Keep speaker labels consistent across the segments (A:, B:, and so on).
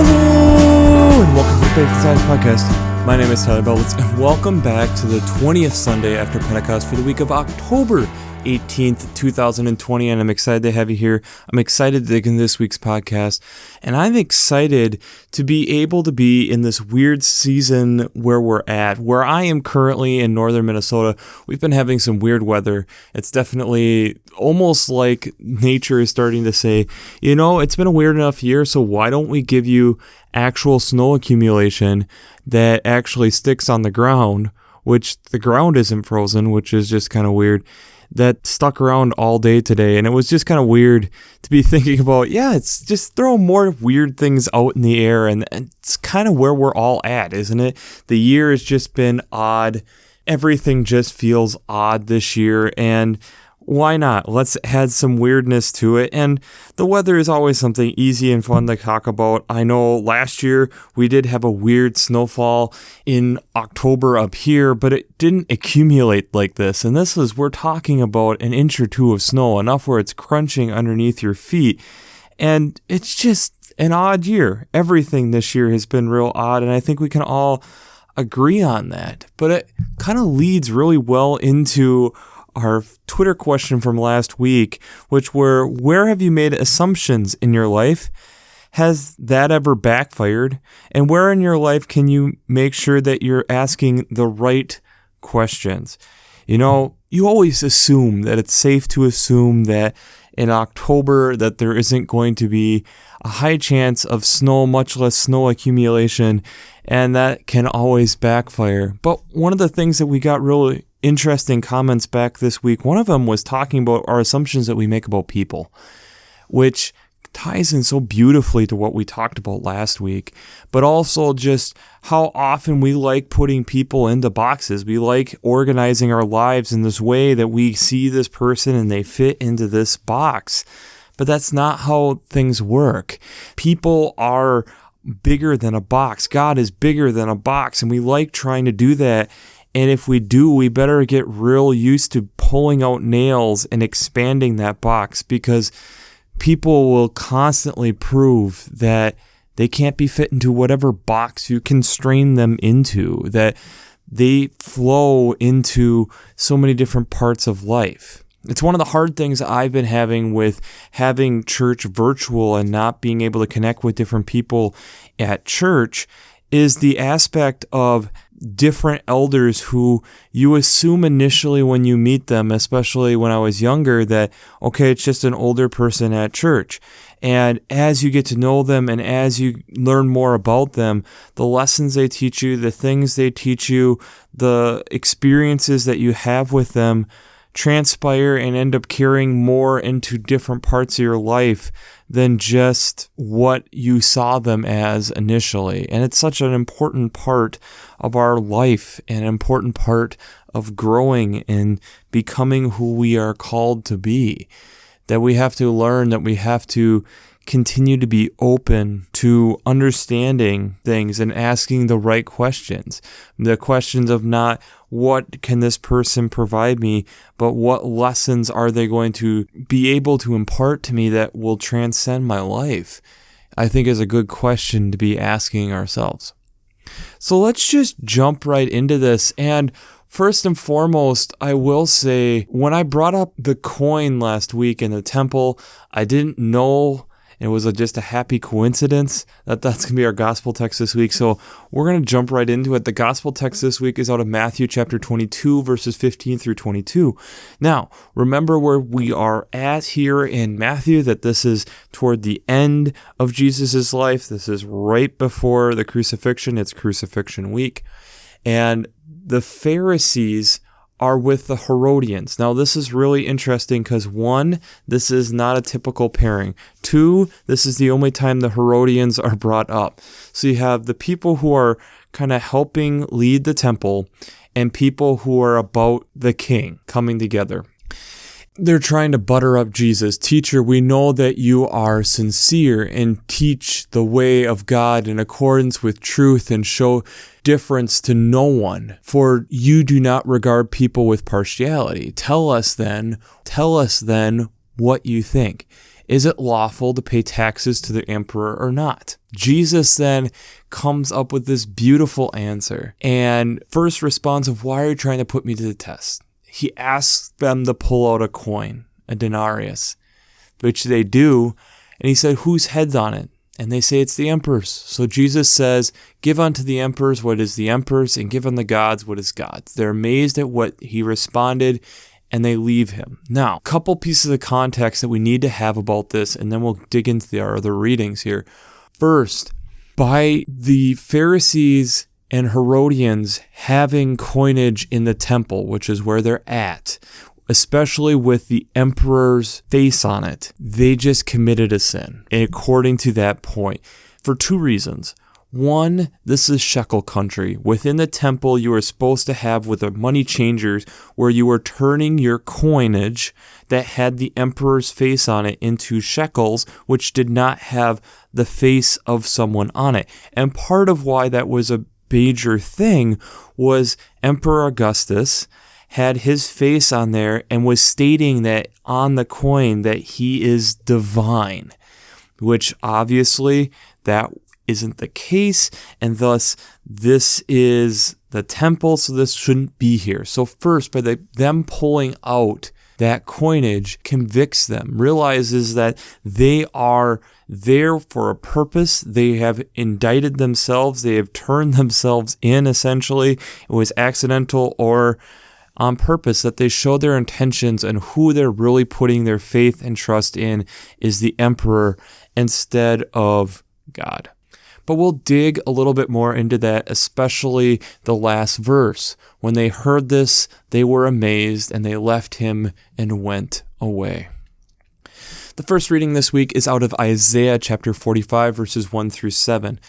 A: Hello, and welcome to the Faith Science Podcast. My name is Tyler Bublitz, and welcome back to the 20th Sunday after Pentecost for the week of October 18th, 2020, and I'm excited to have you here. I'm excited to dig into this week's podcast, and I'm excited to be able to be in this weird season where we're at. Where I am currently in northern Minnesota, we've been having some weird weather. It's definitely almost like nature is starting to say, you know, it's been a weird enough year, so why don't we give you actual snow accumulation that actually sticks on the ground, which the ground isn't frozen, which is just kind of weird. That stuck around all day today, and it was just kind of weird to be thinking about, it's just throw more weird things out in the air, and it's kind of where we're all at, isn't it? The year has just been odd. Everything just feels odd this year, and why not? Let's add some weirdness to it. And the weather is always something easy and fun to talk about. I know last year we did have a weird snowfall in October up here, but it didn't accumulate like this. And we're talking about an inch or two of snow, enough where it's crunching underneath your feet. And it's just an odd year. Everything this year has been real odd, and I think we can all agree on that. But it kind of leads really well into our Twitter question from last week, which were, where have you made assumptions in your life? Has that ever backfired? And where in your life can you make sure that you're asking the right questions? You know, you always assume that it's safe to assume that in October that there isn't going to be a high chance of snow, much less snow accumulation, and that can always backfire. But one of the things that we got really interesting comments back this week, one of them was talking about our assumptions that we make about people, which ties in so beautifully to what we talked about last week, but also just how often we like putting people into boxes. We like organizing our lives in this way that we see this person and they fit into this box. But that's not how things work. People are bigger than a box. God is bigger than a box, and we like trying to do that. And if we do, we better get real used to pulling out nails and expanding that box, because people will constantly prove that they can't be fit into whatever box you constrain them into, that they flow into so many different parts of life. It's one of the hard things I've been having with having church virtual and not being able to connect with different people at church is the aspect of different elders who you assume initially when you meet them, especially when I was younger, that, okay, it's just an older person at church. And as you get to know them and as you learn more about them, the lessons they teach you, the things they teach you, the experiences that you have with them transpire and end up carrying more into different parts of your life than just what you saw them as initially. And it's such an important part of our life, an important part of growing and becoming who we are called to be, that we have to learn, that we have to continue to be open to understanding things and asking the right questions. The questions of not what can this person provide me, but what lessons are they going to be able to impart to me that will transcend my life, I think is a good question to be asking ourselves. So let's just jump right into this. And first and foremost, I will say, when I brought up the coin last week in the temple, I didn't know. It was just a happy coincidence that that's going to be our gospel text this week. So we're going to jump right into it. The gospel text this week is out of Matthew chapter 22, verses 15 through 22. Now, remember where we are at here in Matthew, that this is toward the end of Jesus' life. This is right before the crucifixion. It's crucifixion week. And the Pharisees are with the Herodians. Now, this is really interesting because, one, this is not a typical pairing. Two, this is the only time the Herodians are brought up. So you have the people who are kind of helping lead the temple and people who are about the king coming together. They're trying to butter up Jesus. Teacher, we know that you are sincere and teach the way of God in accordance with truth and show difference to no one, for you do not regard people with partiality. Tell us then what you think. Is it lawful to pay taxes to the emperor or not? Jesus then comes up with this beautiful answer and first responds of, why are you trying to put me to the test? He asks them to pull out a coin, a denarius, which they do. And he said, whose head's on it? And they say it's the emperor's. So Jesus says, give unto the emperors what is the emperor's, and give unto the gods what is God's. They're amazed at what he responded, and they leave him. Now, a couple pieces of context that we need to have about this, and then we'll dig into our other readings here. First, by the Pharisees and Herodians having coinage in the temple, which is where they're at, especially with the emperor's face on it, they just committed a sin, according to that point, for two reasons. One, this is shekel country. Within the temple, you were supposed to have with the money changers where you were turning your coinage that had the emperor's face on it into shekels, which did not have the face of someone on it. And part of why that was a major thing was Emperor Augustus had his face on there and was stating that on the coin that he is divine, which obviously that isn't the case, and thus this is the temple, so this shouldn't be here. So first, by them pulling out that coinage convicts them, realizes that they are there for a purpose. They have indicted themselves. They have turned themselves in, essentially. It was accidental or on purpose, that they show their intentions, and who they're really putting their faith and trust in is the emperor instead of God. But we'll dig a little bit more into that, especially the last verse. When they heard this, they were amazed, and they left him and went away. The first reading this week is out of Isaiah chapter 45, verses 1 through 7.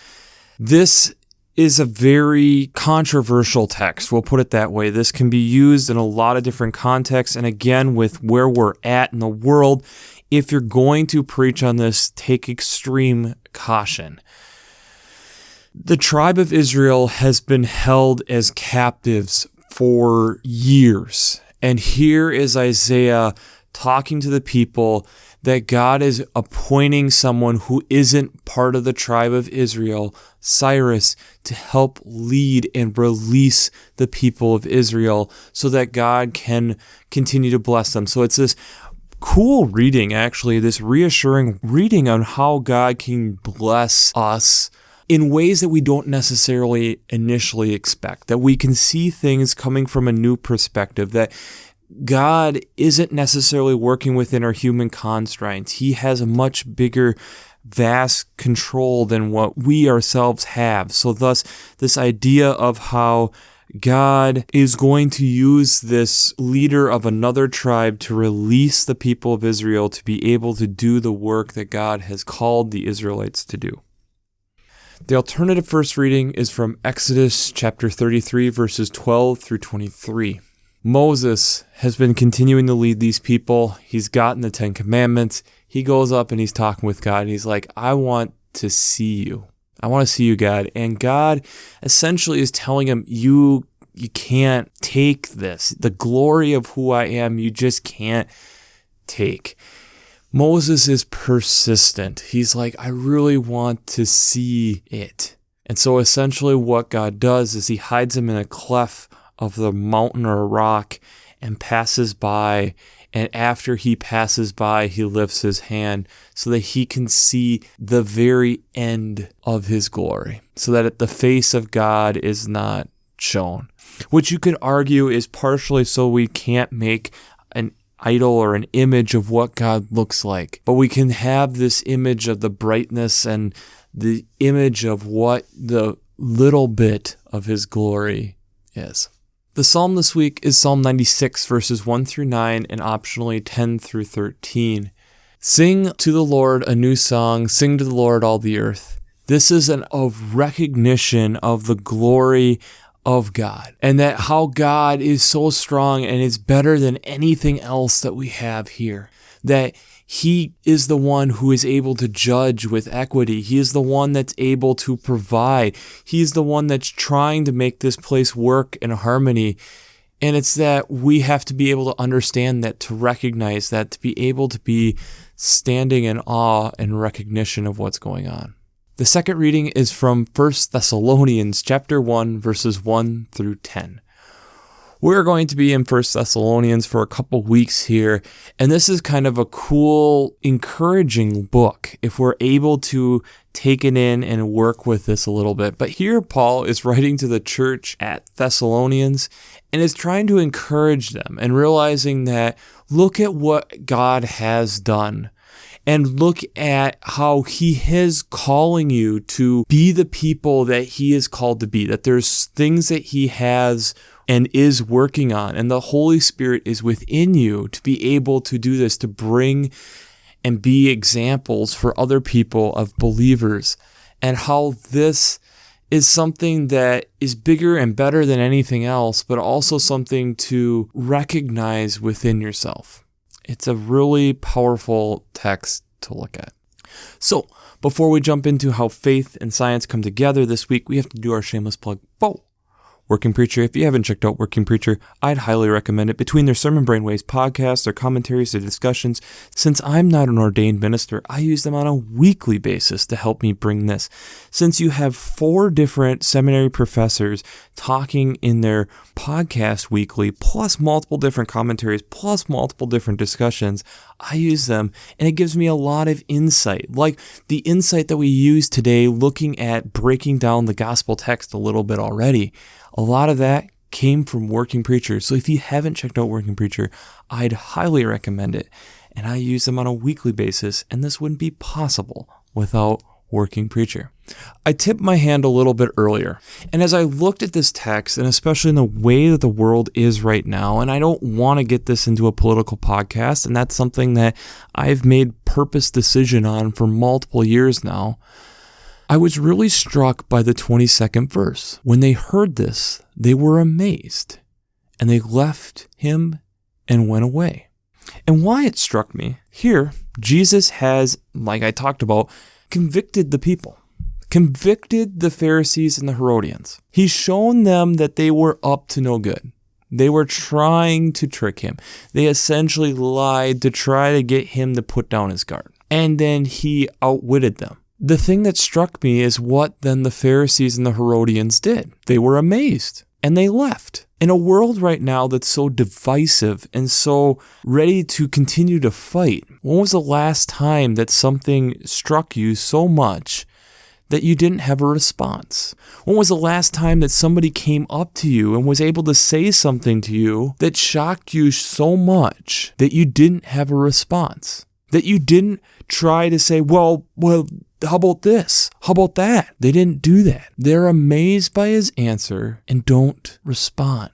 A: This is a very controversial text, we'll put it that way. This can be used in a lot of different contexts, and again, with where we're at in the world, if you're going to preach on this, take extreme caution. The tribe of Israel has been held as captives for years. And here is Isaiah talking to the people that God is appointing someone who isn't part of the tribe of Israel, Cyrus, to help lead and release the people of Israel so that God can continue to bless them. So it's this cool reading, actually, this reassuring reading on how God can bless us in ways that we don't necessarily initially expect, that we can see things coming from a new perspective, that God isn't necessarily working within our human constraints. He has a much bigger, vast control than what we ourselves have. So thus, this idea of how God is going to use this leader of another tribe to release the people of Israel to be able to do the work that God has called the Israelites to do. The alternative first reading is from Exodus chapter 33, verses 12 through 23. Moses has been continuing to lead these people. He's gotten the 10 Commandments. He goes up and he's talking with God. And he's like, I want to see you. I want to see you, God. And God essentially is telling him, you can't take this. The glory of who I am, you just can't take. Moses is persistent. He's like, I really want to see it. And so essentially what God does is he hides him in a cleft of the mountain or a rock and passes by. And after he passes by, he lifts his hand so that he can see the very end of his glory, so that the face of God is not shown, which you could argue is partially so we can't make an idol or an image of what God looks like, but we can have this image of the brightness and the image of what the little bit of his glory is. The psalm this week is Psalm 96, verses 1 through 9, and optionally 10 through 13. Sing to the Lord a new song, sing to the Lord all the earth. This is a recognition of the glory of God, and that how God is so strong and is better than anything else that we have here, that he is the one who is able to judge with equity. He is the one that's able to provide. He's the one that's trying to make this place work in harmony. And it's that we have to be able to understand that, to recognize that, to be able to be standing in awe and recognition of what's going on. The second reading is from 1 Thessalonians chapter 1, verses 1 through 10. We're going to be in 1 Thessalonians for a couple weeks here, and this is kind of a cool, encouraging book if we're able to take it in and work with this a little bit. But here Paul is writing to the church at Thessalonians and is trying to encourage them and realizing that look at what God has done. And look at how he is calling you to be the people that he is called to be, that there's things that he has and is working on, and the Holy Spirit is within you to be able to do this, to bring and be examples for other people of believers, and how this is something that is bigger and better than anything else, but also something to recognize within yourself. It's a really powerful text to look at. So, before we jump into how faith and science come together this week, we have to do our shameless plug. Working Preacher. If you haven't checked out Working Preacher, I'd highly recommend it. Between their Sermon Brainwaves podcasts, their commentaries, their discussions, since I'm not an ordained minister, I use them on a weekly basis to help me bring this. Since you have 4 different seminary professors talking in their podcast weekly, plus multiple different commentaries, plus multiple different discussions, I use them, and it gives me a lot of insight, like the insight that we use today looking at breaking down the gospel text a little bit already. A lot of that came from Working Preacher. So if you haven't checked out Working Preacher, I'd highly recommend it. And I use them on a weekly basis, and this wouldn't be possible without Working Preacher. I tipped my hand a little bit earlier, and as I looked at this text, and especially in the way that the world is right now, and I don't want to get this into a political podcast, and that's something that I've made purpose decision on for multiple years now, I was really struck by the 22nd verse. When they heard this, they were amazed, and they left him and went away. And why it struck me, here, Jesus has, like I talked about, convicted the people, convicted the Pharisees and the Herodians. He's shown them that they were up to no good. They were trying to trick him. They essentially lied to try to get him to put down his guard. And then he outwitted them. The thing that struck me is what then the Pharisees and the Herodians did. They were amazed and they left. In a world right now that's so divisive and so ready to continue to fight, when was the last time that something struck you so much that you didn't have a response? When was the last time that somebody came up to you and was able to say something to you that shocked you so much that you didn't have a response? That you didn't try to say, well, how about this? How about that? They didn't do that. They're amazed by his answer and don't respond.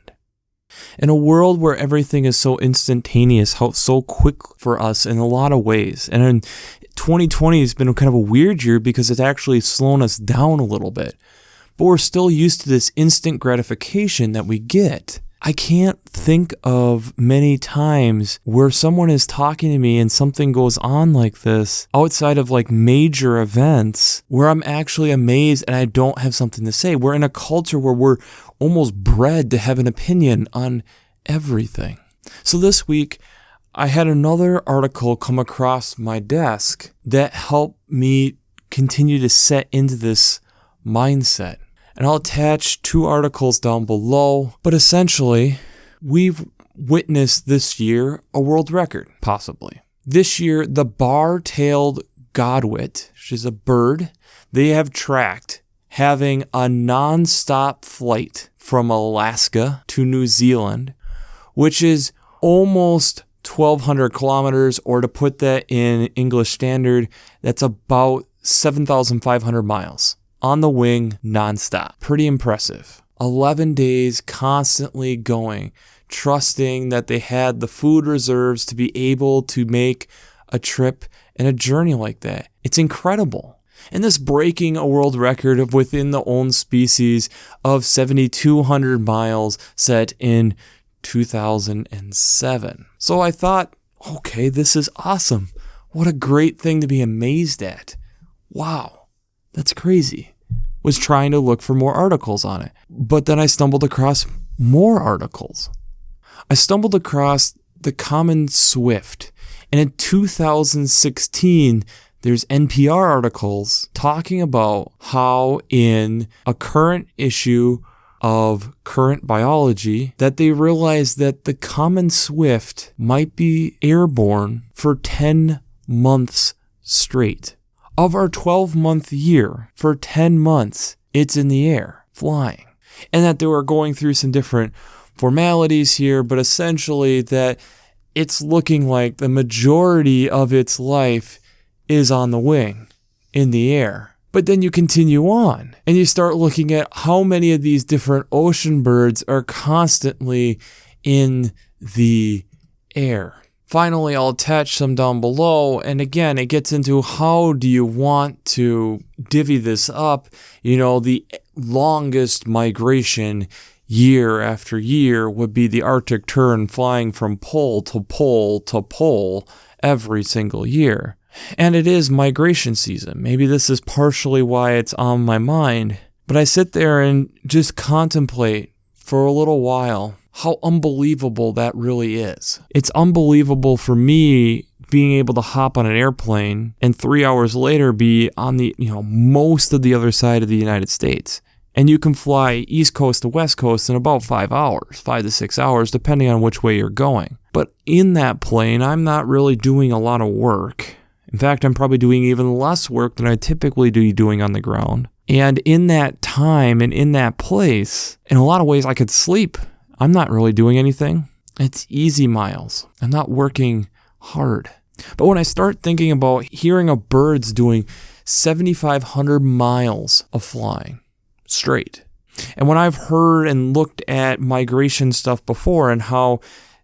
A: In a world where everything is so instantaneous, so quick for us in a lot of ways, and in 2020 has been kind of a weird year because it's actually slowed us down a little bit, but we're still used to this instant gratification that we get. I can't think of many times where someone is talking to me and something goes on like this outside of like major events where I'm actually amazed and I don't have something to say. We're in a culture where we're almost bred to have an opinion on everything. So this week, I had another article come across my desk that helped me continue to set into this mindset. And I'll attach 2 articles down below. But essentially, we've witnessed this year a world record, possibly. This year, the bar-tailed godwit, which is a bird, they have tracked having a non-stop flight from Alaska to New Zealand, which is almost 1,200 kilometers, or to put that in English standard, that's about 7,500 miles. On the wing, nonstop. Pretty impressive. 11 days constantly going, trusting that they had the food reserves to be able to make a trip and a journey like that. It's incredible. And this breaking a world record of within the own species of 7,200 miles set in 2007. So I thought, okay, this is awesome. What a great thing to be amazed at. Wow. That's crazy. Was trying to look for more articles on it. But then I stumbled across more articles. I stumbled across the common swift. And in 2016, there's NPR articles talking about how in a current issue of Current Biology that they realized that the common swift might be airborne for 10 months straight. Of our 12-month year, for 10 months, it's in the air, flying. And that they were going through some different formalities here, but essentially that it's looking like the majority of its life is on the wing, in the air. But then you continue on and you start looking at how many of these different ocean birds are constantly in the air. Finally, I'll attach some down below. And again, it gets into how do you want to divvy this up? The longest migration year after year would be the Arctic tern flying from pole to pole to pole every single year. And it is migration season. Maybe this is partially why it's on my mind. But I sit there and just contemplate for a little while how unbelievable that really is. It's unbelievable for me being able to hop on an airplane and 3 hours later be on the, most of the other side of the United States. And you can fly East Coast to West Coast in about 5 hours, 5 to 6 hours, depending on which way you're going. But in that plane, I'm not really doing a lot of work. In fact, I'm probably doing even less work than I typically do doing on the ground. And in that time and in that place, in a lot of ways, I could sleep. I'm not really doing anything. It's easy miles. I'm not working hard. But when I start thinking about hearing of birds doing 7,500 miles of flying straight, and when I've heard and looked at migration stuff before and how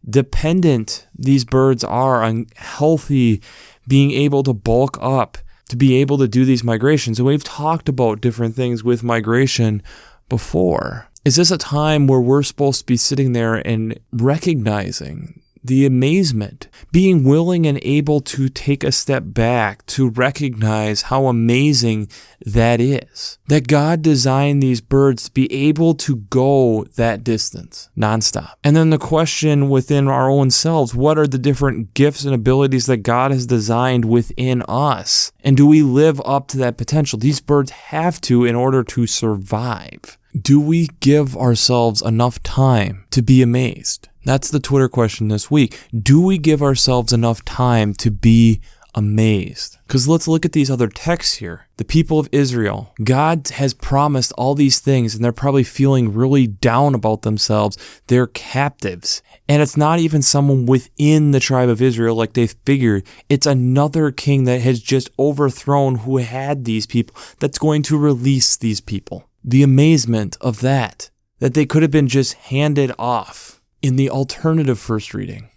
A: dependent these birds are on healthy being able to bulk up to be able to do these migrations. And we've talked about different things with migration before. Is this a time where we're supposed to be sitting there and recognizing the amazement, being willing and able to take a step back to recognize how amazing that is? That God designed these birds to be able to go that distance nonstop. And then the question within our own selves, what are the different gifts and abilities that God has designed within us? And do we live up to that potential? These birds have to in order to survive. Do we give ourselves enough time to be amazed? That's the Twitter question this week. Do we give ourselves enough time to be amazed? Because let's look at these other texts here. The people of Israel, God has promised all these things, and they're probably feeling really down about themselves. They're captives. And it's not even someone within the tribe of Israel like they figured. It's another king that has just overthrown who had these people that's going to release these people. The amazement of that they could have been just handed off. In the alternative first reading,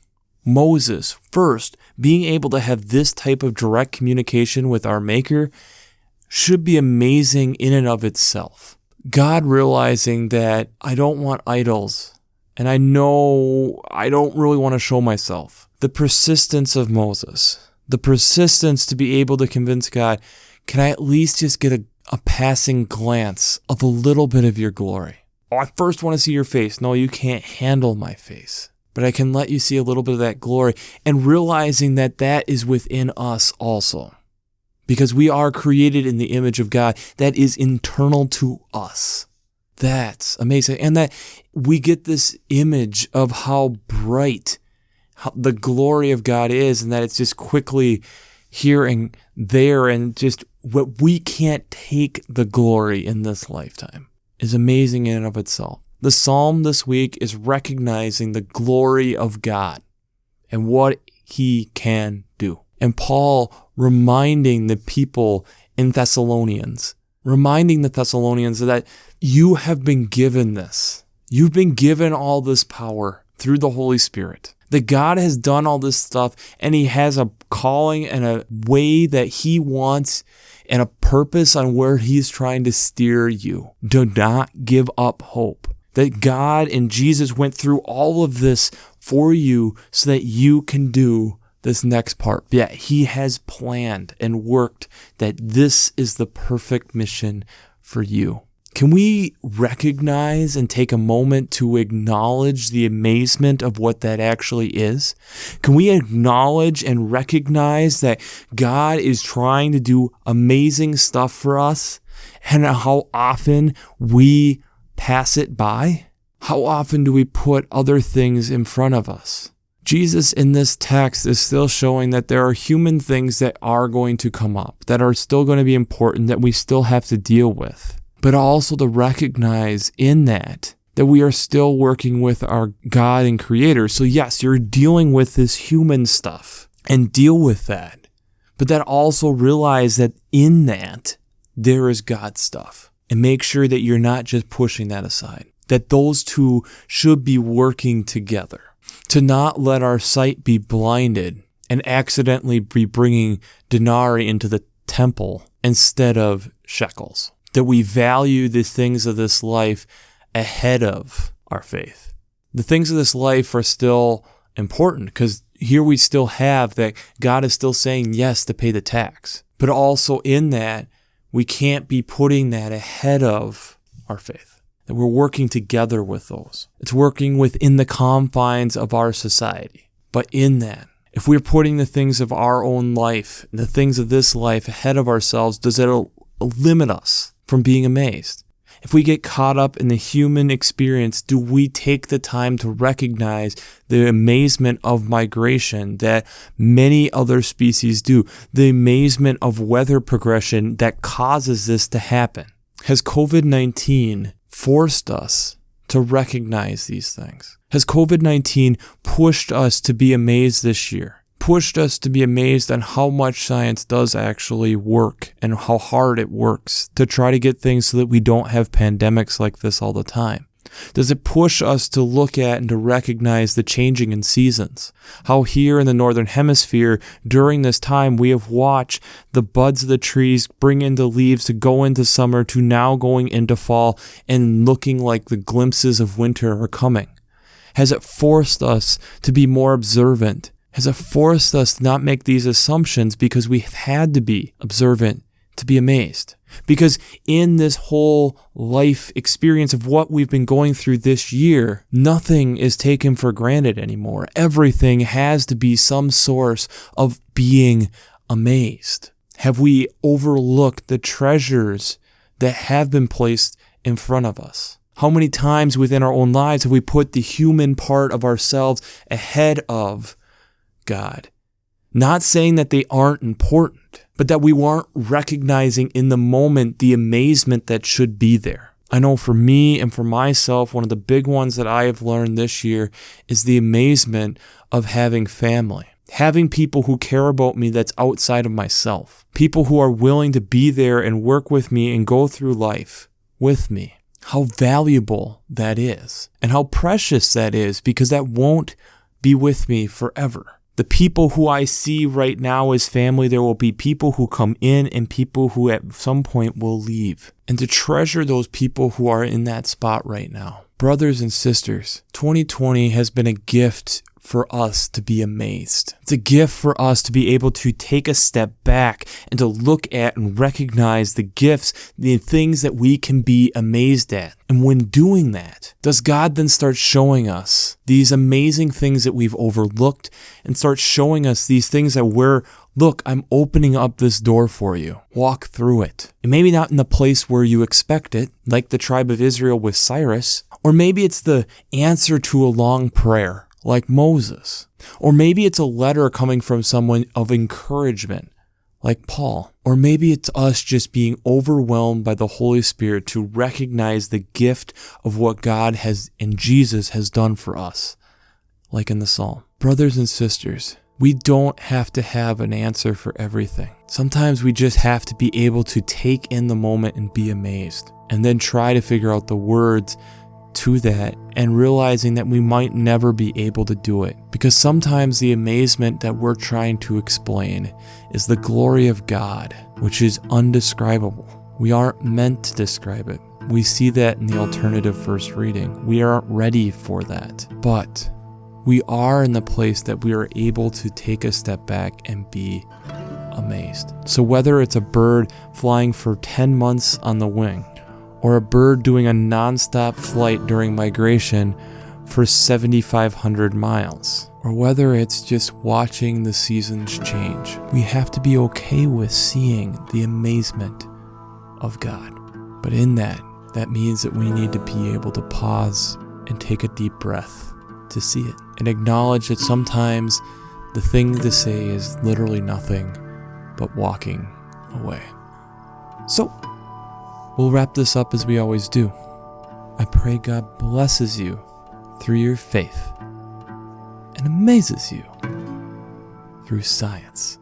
A: Moses first being able to have this type of direct communication with our Maker should be amazing in and of itself. God realizing that I don't want idols, and I know I don't really want to show myself. The persistence of Moses, the persistence to be able to convince God, can I at least just get a passing glance of a little bit of your glory? Oh, I first want to see your face. No, you can't handle my face. But I can let you see a little bit of that glory, and realizing that that is within us also. Because we are created in the image of God that is internal to us. That's amazing. And that we get this image of how bright the glory of God is, and that it's just quickly here and there, and just what we can't take the glory in this lifetime is amazing in and of itself. The psalm this week is recognizing the glory of God and what he can do. And Paul reminding the people in Thessalonians, reminding the Thessalonians that you have been given this. You've been given all this power through the Holy Spirit. That God has done all this stuff, and he has a calling and a way that he wants and a purpose on where he's trying to steer you. Do not give up hope. That God and Jesus went through all of this for you so that you can do this next part. Yeah, he has planned and worked that this is the perfect mission for you. Can we recognize and take a moment to acknowledge the amazement of what that actually is? Can we acknowledge and recognize that God is trying to do amazing stuff for us, and how often we pass it by? How often do we put other things in front of us? Jesus in this text is still showing that there are human things that are going to come up, that are still going to be important, that we still have to deal with. But also to recognize in that we are still working with our God and Creator. So yes, you're dealing with this human stuff and deal with that. But that also realize that in that, there is God's stuff. And make sure that you're not just pushing that aside. That those two should be working together. To not let our sight be blinded and accidentally be bringing denarii into the temple instead of shekels. That we value the things of this life ahead of our faith. The things of this life are still important because here we still have that God is still saying yes to pay the tax. But also in that, we can't be putting that ahead of our faith. That we're working together with those. It's working within the confines of our society. But in that, if we're putting the things of our own life, the things of this life ahead of ourselves, does it limit us from being amazed? If we get caught up in the human experience, do we take the time to recognize the amazement of migration that many other species do? The amazement of weather progression that causes this to happen? Has COVID-19 forced us to recognize these things? Has COVID-19 pushed us to be amazed this year? Pushed us to be amazed on how much science does actually work and how hard it works to try to get things so that we don't have pandemics like this all the time? Does it push us to look at and to recognize the changing in seasons? How here in the Northern Hemisphere, during this time, we have watched the buds of the trees bring into leaves to go into summer to now going into fall and looking like the glimpses of winter are coming? Has it forced us to be more observant? Has it forced us to not make these assumptions because we've had to be observant to be amazed? Because in this whole life experience of what we've been going through this year, nothing is taken for granted anymore. Everything has to be some source of being amazed. Have we overlooked the treasures that have been placed in front of us? How many times within our own lives have we put the human part of ourselves ahead of God? Not saying that they aren't important, but that we weren't recognizing in the moment the amazement that should be there. I know for me and for myself, one of the big ones that I have learned this year is the amazement of having family. Having people who care about me that's outside of myself. People who are willing to be there and work with me and go through life with me. How valuable that is and how precious that is, because that won't be with me forever. The people who I see right now as family, there will be people who come in and people who at some point will leave. And to treasure those people who are in that spot right now. Brothers and sisters, 2020 has been a gift for us to be amazed. It's a gift for us to be able to take a step back and to look at and recognize the gifts, the things that we can be amazed at. And when doing that, does God then start showing us these amazing things that we've overlooked and start showing us these things that look, I'm opening up this door for you. Walk through it. And maybe not in the place where you expect it, like the tribe of Israel with Cyrus, or maybe it's the answer to a long prayer, like Moses. Or maybe it's a letter coming from someone of encouragement, like Paul. Or maybe it's us just being overwhelmed by the Holy Spirit to recognize the gift of what God has and Jesus has done for us, like in the Psalm. Brothers and sisters, we don't have to have an answer for everything. Sometimes we just have to be able to take in the moment and be amazed, and then try to figure out the words to that, and realizing that we might never be able to do it, because sometimes the amazement that we're trying to explain is the glory of God, which is undescribable. We aren't meant to describe it. We see that in the alternative first reading. We aren't ready for that, but we are in the place that we are able to take a step back and be amazed. So whether it's a bird flying for 10 months on the wing, or a bird doing a non-stop flight during migration for 7,500 miles, or whether it's just watching the seasons change. We have to be okay with seeing the amazement of God. But in that means that we need to be able to pause and take a deep breath to see it, and acknowledge that sometimes the thing to say is literally nothing but walking away. So, we'll wrap this up as we always do. I pray God blesses you through your faith and amazes you through science.